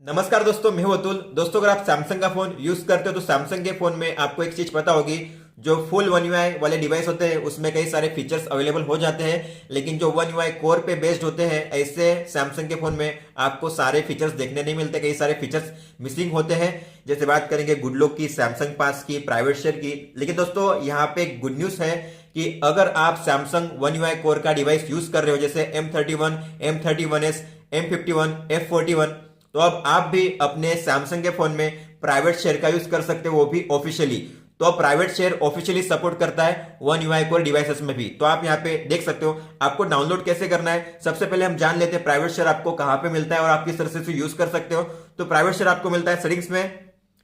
नमस्कार दोस्तों, मैं हूं अतुल। दोस्तों, अगर आप सैमसंग का फोन यूज करते हो तो सैमसंग के फोन में आपको एक चीज पता होगी, जो फुल वन यूआई वाले डिवाइस होते हैं उसमें कई सारे फीचर्स अवेलेबल हो जाते हैं, लेकिन जो वन यूआई कोर पे बेस्ड होते हैं ऐसे सैमसंग के फोन में आपको सारे फीचर्स देखने नहीं मिलते, कई सारे फीचर्स मिसिंग होते हैं। जैसे बात करेंगे गुड लुक की, सैमसंग पास की, प्राइवेट शेयर की। लेकिन दोस्तों यहाँ पे एक गुड न्यूज है कि अगर आप सैमसंग वन यूआई कोर का डिवाइस यूज कर रहे हो, जैसे M31, M31s, M51, F41, तो अब आप भी अपने सैमसंग के फोन में प्राइवेट शेयर का यूज कर सकते हो, वो भी ऑफिशियली। तो अब प्राइवेट शेयर ऑफिशियली सपोर्ट करता है वन यूआई कोर डिवाइसेस में भी। तो आप यहाँ पे देख सकते हो। आपको डाउनलोड कैसे करना है, सबसे पहले हम जान लेते हैं प्राइवेट शेयर आपको कहां पे मिलता है और आप किस तरह से यूज कर सकते हो। तो प्राइवेट शेयर आपको मिलता है सेटिंग्स में,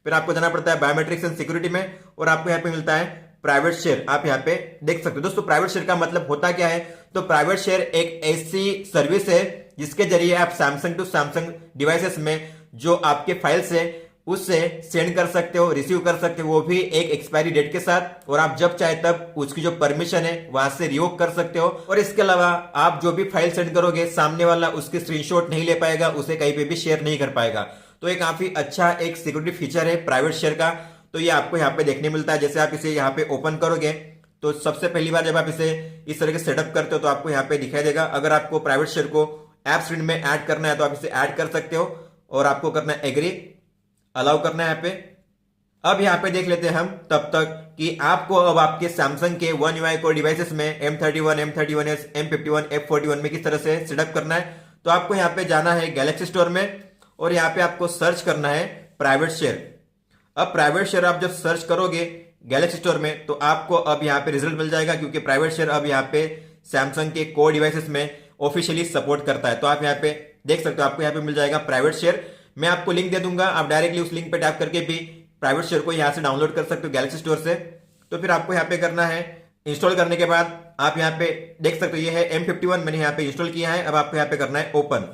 फिर आपको जाना पड़ता है बायोमेट्रिक्स एंड सिक्योरिटी में, और आपको यहाँ पे मिलता है प्राइवेट शेयर। आप यहाँ पे देख सकते हो। दोस्तों, प्राइवेट शेयर का मतलब होता क्या है? तो प्राइवेट शेयर एक ऐसी सर्विस है जिसके जरिए आप सैमसंग टू सैमसंग डिवाइसेस में जो आपके फाइल्स है उससे सेंड कर सकते हो, रिसीव कर सकते हो, वो भी एक एक्सपायरी डेट के साथ। और आप जब चाहे तब उसकी जो परमिशन है वहां से रिवोक कर सकते हो। और इसके अलावा आप जो भी फाइल सेंड करोगे सामने वाला उसके स्क्रीनशॉट नहीं ले पाएगा, उसे कहीं पे भी शेयर नहीं कर पाएगा। तो ये काफी अच्छा एक सिक्योरिटी फीचर है प्राइवेट शेयर का। तो ये आपको यहाँ पे देखने मिलता है। जैसे आप इसे यहाँ पे ओपन करोगे तो सबसे पहली बार जब आप इसे इस तरह के सेटअप करते हो तो आपको यहाँ पे दिखाई देगा। अगर आपको प्राइवेट शेयर को ऐप स्क्रीन में ऐड करना है तो आप इसे ऐड कर सकते हो, और आपको करना है एग्री, अलाउ करना है यहाँ पे। अब यहाँ पे देख लेते हैं हम तब तक कि आपको अब आपके सैमसंग के वन यूआई कोर डिवाइसेस में M31, M31s, M51, F41 में किस तरह से सेटअप करना है। तो आपको यहाँ पे जाना है गैलेक्सी स्टोर में, और यहाँ पे आपको सर्च करना है प्राइवेट शेयर। अब प्राइवेट शेयर आप जब सर्च करोगे गैलेक्सी स्टोर में तो आपको अब यहाँ पे रिजल्ट मिल जाएगा, क्योंकि प्राइवेट शेयर अब यहाँ पे सैमसंग के कोर डिवाइसेस में ऑफिशियली सपोर्ट करता है। तो आप यहाँ पे देख सकते हो, आपको यहाँ पे मिल जाएगा प्राइवेट शेयर। मैं आपको लिंक दे दूंगा, आप डायरेक्टली उस लिंक पे टैप करके भी प्राइवेट शेयर को यहाँ से डाउनलोड कर सकते हो गैलेक्सी स्टोर से। तो फिर आपको यहाँ पे करना है इंस्टॉल करने के बाद आप यहाँ पे देख सकते हो ये है M51, मैंने यहाँ पे इंस्टॉल किया है। अब आपको यहाँ पे करना है ओपन।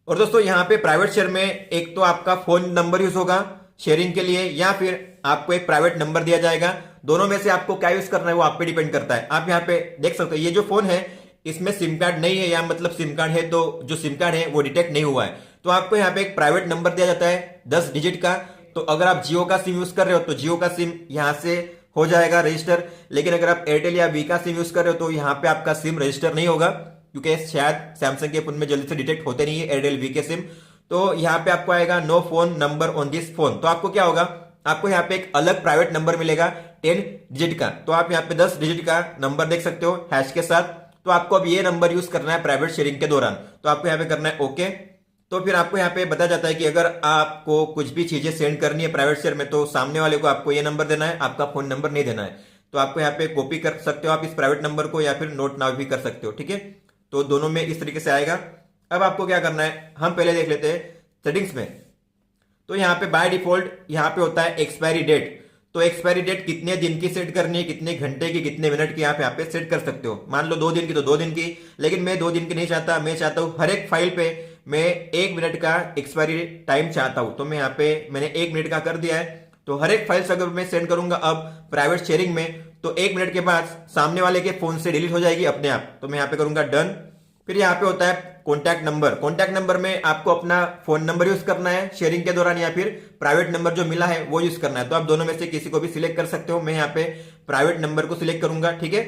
और दोस्तों यहाँ पे प्राइवेट शेयर में एक तो आपका फोन नंबर यूज होगा शेयरिंग के लिए, या फिर आपको एक प्राइवेट नंबर दिया जाएगा। दोनों में से आपको क्या यूज करना है वो आप पे डिपेंड करता है। आप यहाँ पे देख सकते हो ये जो फोन है इसमें सिम कार्ड नहीं है, या मतलब सिम कार्ड है तो जो सिम कार्ड है वो डिटेक्ट नहीं हुआ है। तो आपको यहाँ पे एक प्राइवेट नंबर दिया जाता है 10 डिजिट का। तो अगर आप जियो का सिम यूज कर रहे हो तो जियो का सिम यहाँ से हो जाएगा रजिस्टर, लेकिन अगर आप एयरटेल या वी का सिम यूज कर रहे हो तो यहाँ पे आपका सिम रजिस्टर नहीं होगा, क्योंकि शायद सैमसंग के फोन में जल्दी से डिटेक्ट होते नहीं है एयरटेल वी के सिम। तो यहाँ पे आपको आएगा no phone number on this phone. तो आपको क्या होगा, आपको यहाँ पे एक अलग प्राइवेट नंबर मिलेगा 10 डिजिट का। तो आप यहाँ पे 10 डिजिट का नंबर देख सकते हो हैश के साथ। तो आपको अब ये नंबर यूज करना है प्राइवेट शेयरिंग के दौरान। तो आपको यहाँ पे करना है ओके। तो फिर आपको यहाँ पे बताया जाता है कि अगर आपको कुछ भी चीजें सेंड करनी है प्राइवेट शेयर में तो सामने वाले को आपको ये नंबर देना है, आपका फोन नंबर नहीं देना है। तो आपको यहाँ पे कॉपी कर सकते हो आप इस प्राइवेट नंबर को, या फिर नोट नाउ भी कर सकते हो, ठीक है। तो दोनों में इस तरीके से आएगा। अब आपको क्या करना है, हम पहले देख लेते हैं सेटिंग्स में। तो यहाँ पे बाय डिफॉल्ट यहाँ पे होता है एक्सपायरी डेट। तो एक्सपायरी डेट कितने दिन की सेट करनी है, कितने घंटे की, कितने मिनट की, आप यहाँ पे सेट कर सकते हो। मान लो 2 दिन की तो 2 दिन की, लेकिन मैं 2 दिन की नहीं चाहता। मैं चाहता हूँ हर एक फाइल पे मैं 1 मिनट का एक्सपायरी टाइम चाहता हूँ। तो मैं यहाँ पे मैंने 1 मिनट का कर दिया है। तो हर एक फाइल अगर मैं सेंड करूंगा अब प्राइवेट शेयरिंग में तो 1 मिनट के बाद सामने वाले के फोन से डिलीट हो जाएगी अपने आप। तो मैं यहाँ पे करूंगा डन। फिर यहाँ पे होता है कॉन्टैक्ट नंबर। कॉन्टैक्ट नंबर में आपको अपना फोन नंबर यूज करना है शेयरिंग के दौरान, या फिर प्राइवेट नंबर जो मिला है वो यूज करना है। तो आप दोनों में से किसी को भी सिलेक्ट कर सकते हो। मैं यहाँ पे प्राइवेट नंबर को सिलेक्ट करूंगा, ठीक है।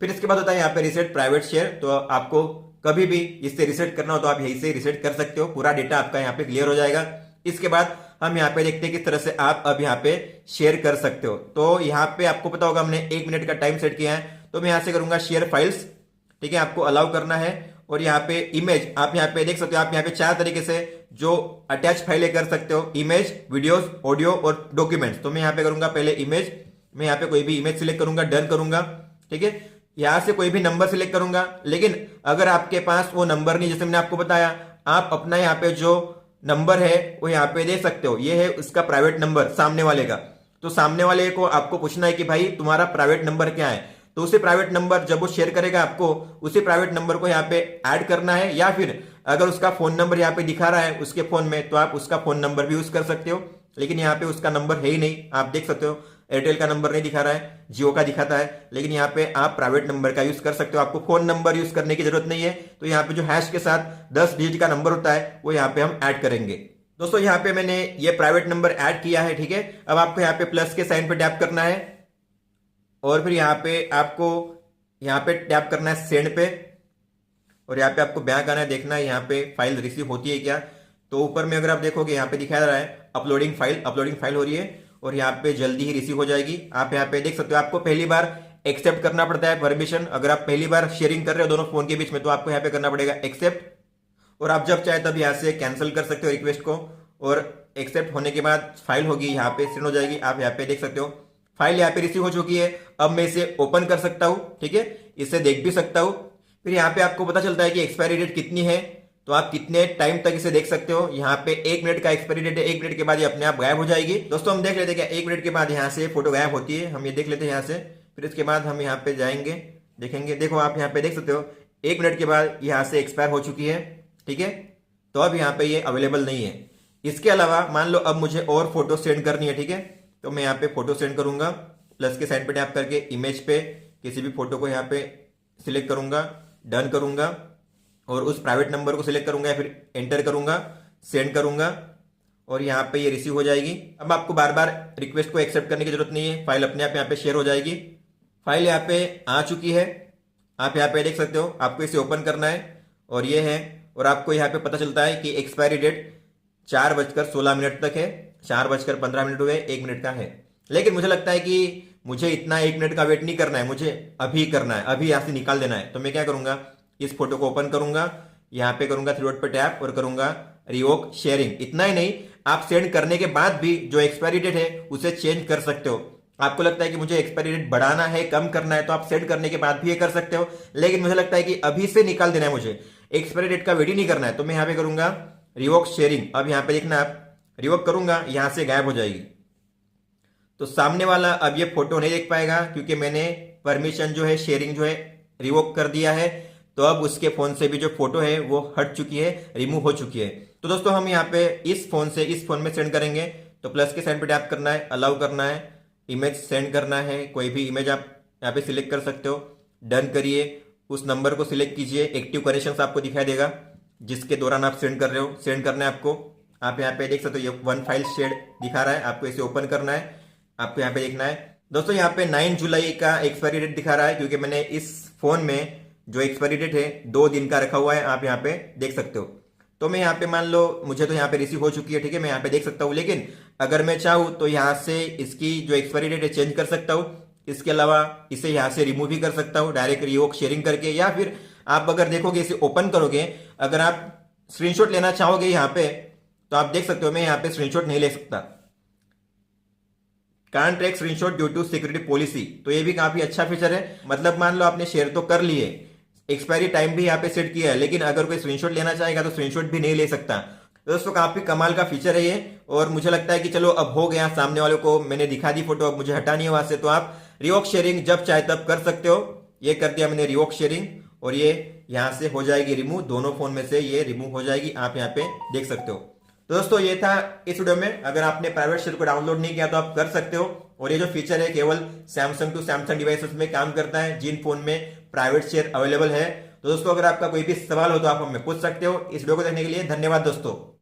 फिर इसके बाद होता है यहाँ पे रिसेट प्राइवेट शेयर। तो आपको कभी भी इससे रिसेट करना हो तो आप यहीं से रिसेट कर सकते हो, पूरा डेटा आपका यहाँ पे क्लियर हो जाएगा। इसके बाद हम यहाँ पे देखते हैं किस तरह से आप अब यहाँ पे शेयर कर सकते हो। तो यहाँ पे आपको पता होगा हमने 1 मिनट का टाइम सेट किया है। तो मैं यहाँ से करूंगा शेयर फाइल्स, ठीक है। आपको अलाउ करना है। और यहाँ पे इमेज आप यहाँ पे देख सकते हो। आप यहाँ पे 4 तरीके से जो अटैच फाइलें कर सकते हो, इमेज, वीडियोस, ऑडियो और डॉक्यूमेंट्स। तो मैं यहाँ पे करूंगा पहले इमेज। मैं यहाँ पे कोई भी इमेज सिलेक्ट करूंगा, डन करूंगा, ठीक है। यहाँ से कोई भी नंबर सिलेक्ट करूंगा, लेकिन अगर आपके पास वो नंबर नहीं, जैसे मैंने आपको बताया, आप अपना यहाँ पे जो नंबर है वो यहाँ पे दे सकते हो। ये है उसका प्राइवेट नंबर सामने वाले का। तो सामने वाले को आपको पूछना है कि भाई तुम्हारा प्राइवेट नंबर क्या है। तो उसे प्राइवेट नंबर जब वो शेयर करेगा आपको, उसी प्राइवेट नंबर को यहाँ पे ऐड करना है, या फिर अगर उसका फोन नंबर यहाँ पे दिखा रहा है उसके फोन में तो आप उसका फोन नंबर भी यूज कर सकते हो। लेकिन यहाँ पे उसका नंबर है ही नहीं, आप देख सकते हो एयरटेल का नंबर नहीं दिखा रहा है, जियो का दिखाता है। लेकिन यहाँ पे आप प्राइवेट नंबर का यूज कर सकते हो, आपको फोन नंबर यूज करने की जरूरत नहीं है। तो यहाँ पे जो हैश के साथ 10 डिजिट का नंबर होता है वो यहाँ पे हम ऐड करेंगे। दोस्तों यहाँ पे मैंने ये प्राइवेट नंबर ऐड किया है, ठीक है। अब आपको यहाँ पे प्लस के साइन पे टैप करना है और फिर यहाँ पे आपको यहाँ पे टैप करना है सेंड पे, और यहाँ पे आपको बैक आना है, देखना है यहाँ पे फाइल रिसीव होती है क्या। तो ऊपर में अगर आप देखोगे यहाँ पे दिखा रहा है अपलोडिंग फाइल हो रही है और यहाँ पे जल्दी ही रिसीव हो जाएगी। आप यहाँ पे देख सकते हो, आपको पहली बार एक्सेप्ट करना पड़ता है परमिशन। अगर आप पहली बार शेयरिंग कर रहे हो दोनों फोन के बीच में तो आपको यहाँ पे करना पड़ेगा एक्सेप्ट, और आप जब चाहे तब यहाँ से कैंसिल कर सकते हो रिक्वेस्ट को। और एक्सेप्ट होने के बाद फाइल होगी यहाँ पे सेंड हो जाएगी। आप यहाँ पे देख सकते हो फाइल यहाँ पे रिसीव हो चुकी है। अब मैं इसे ओपन कर सकता हूँ, ठीक है, इसे देख भी सकता हूँ। फिर यहाँ पे आपको पता चलता है कि एक्सपायरी डेट कितनी है, तो आप कितने टाइम तक इसे देख सकते हो। यहाँ पे 1 मिनट का एक्सपायरी डेट है, 1 मिनट के बाद ये अपने आप गायब हो जाएगी। दोस्तों हम देख लेते हैं क्या 1 मिनट के बाद यहाँ से फोटो गायब होती है, हम ये देख लेते हैं यहाँ से। फिर इसके बाद हम यहाँ पे जाएंगे, देखेंगे, देखो आप यहाँ पे देख सकते हो 1 मिनट के बाद यहाँ से एक्सपायर हो चुकी है, ठीक है। तो अब यहाँ पे ये अवेलेबल नहीं है। इसके अलावा मान लो अब मुझे और फोटो सेंड करनी है, ठीक है, तो मैं यहाँ पे फोटो सेंड करूंगा, प्लस के साइड पे टैप करके इमेज पे किसी भी फोटो को यहाँ पे सिलेक्ट करूंगा, डन करूंगा और उस प्राइवेट नंबर को सिलेक्ट करूंगा या फिर एंटर करूंगा, सेंड करूंगा और यहाँ पे ये रिसीव हो जाएगी। अब आपको बार बार रिक्वेस्ट को एक्सेप्ट करने की जरूरत नहीं है, फाइल अपने आप यहाँ पे शेयर हो जाएगी। फाइल यहाँ पे आ चुकी है, आप यहाँ पे देख सकते हो। आपको इसे ओपन करना है और ये है, और आपको यहाँ पे पता चलता है कि एक्सपायरी डेट 4:16 तक है, 4:15 हुए, 1 मिनट का है। लेकिन मुझे लगता है कि मुझे इतना 1 मिनट का वेट नहीं करना है, मुझे अभी करना है, अभी यहाँ से निकाल देना है। तो मैं क्या करूंगा, इस फोटो को ओपन करूंगा, यहाँ पे करूंगा 3 डॉट पे टैप और करूंगा रिवोक शेयरिंग। इतना ही नहीं, आप सेंड करने के बाद भी जो एक्सपायरी डेट है उसे चेंज कर सकते हो। आपको लगता है कि मुझे एक्सपायरी डेट बढ़ाना है, कम करना है, तो आप सेंड करने के बाद भी ये कर सकते हो। लेकिन मुझे लगता है कि अभी से निकाल देना है, मुझे एक्सपायरी डेट का वेट ही नहीं करना है। तो मैं यहाँ पे करूंगा रिवोक शेयरिंग। अब यहाँ पे देखना, आप रिवोक करूंगा, यहां से गायब हो जाएगी। तो सामने वाला अब ये फोटो नहीं देख पाएगा क्योंकि मैंने परमिशन जो है शेयरिंग जो है रिवोक कर दिया है। तो अब उसके फोन से भी जो फोटो है वो हट चुकी है, रिमूव हो चुकी है। तो दोस्तों हम यहाँ पे इस फोन से इस फोन में सेंड करेंगे, तो प्लस के साइन पे टैप करना है, अलाउ करना है, इमेज सेंड करना है, कोई भी इमेज आप यहाँ पे सिलेक्ट कर सकते हो, डन करिए, उस नंबर को सिलेक्ट कीजिए, एक्टिव कनेक्शन आपको दिखाई देगा जिसके दौरान आप सेंड कर रहे हो, सेंड करना है आपको। आप यहाँ पे देख सकते हो ये 1 फाइल शेयर दिखा रहा है, आपको इसे ओपन करना है, आपको यहाँ पे देखना है। दोस्तों यहाँ पे 9 जुलाई का एक्सपायरी डेट दिखा रहा है क्योंकि मैंने इस फोन में जो एक्सपायरी डेट है 2 दिन का रखा हुआ है, आप यहाँ पे देख सकते हो। तो मैं यहाँ पे मान लो मुझे तो यहाँ पे रिसीव हो चुकी है, ठीक है, मैं यहाँ पे देख सकता हूँ। लेकिन अगर मैं चाहूँ तो यहाँ से इसकी जो एक्सपायरी डेट है चेंज कर सकता हूँ। इसके अलावा इसे यहाँ से रिमूव भी कर सकता हूँ डायरेक्ट रिवोक शेयरिंग करके, या फिर आप अगर देखोगे इसे ओपन करोगे, अगर आप स्क्रीनशॉट लेना चाहोगे यहाँ पे तो आप देख सकते हो मैं यहाँ पे स्क्रीनशॉट नहीं ले सकता, can't take screenshot due to security policy. तो ये भी काफी अच्छा फीचर है। मतलब मान लो आपने शेयर तो कर लिए, एक्सपायरी टाइम भी यहाँ पे सेट किया है, लेकिन अगर कोई स्क्रीनशॉट लेना चाहेगा तो स्क्रीनशॉट भी नहीं ले सकता। तो दोस्तों काफी कमाल का फीचर है ये, और मुझे लगता है कि चलो अब हो गया, सामने वालों को मैंने दिखा दी फोटो, अब मुझे हटानी है वहां से। तो आप रिवोक शेयरिंग जब चाहे तब कर सकते हो। ये कर दिया मैंने रिवोक शेयरिंग और ये यहाँ से हो जाएगी रिमूव, दोनों फोन में से ये रिमूव हो जाएगी, आप यहाँ पे देख सकते हो। तो दोस्तों ये था इस वीडियो में। अगर आपने प्राइवेट शेयर को डाउनलोड नहीं किया तो आप कर सकते हो, और ये जो फीचर है केवल सैमसंग टू सैमसंग डिवाइसेस में काम करता है जिन फोन में प्राइवेट शेयर अवेलेबल है। तो दोस्तों अगर आपका कोई भी सवाल हो तो आप हमें पूछ सकते हो। इस वीडियो को देखने के लिए धन्यवाद दोस्तों।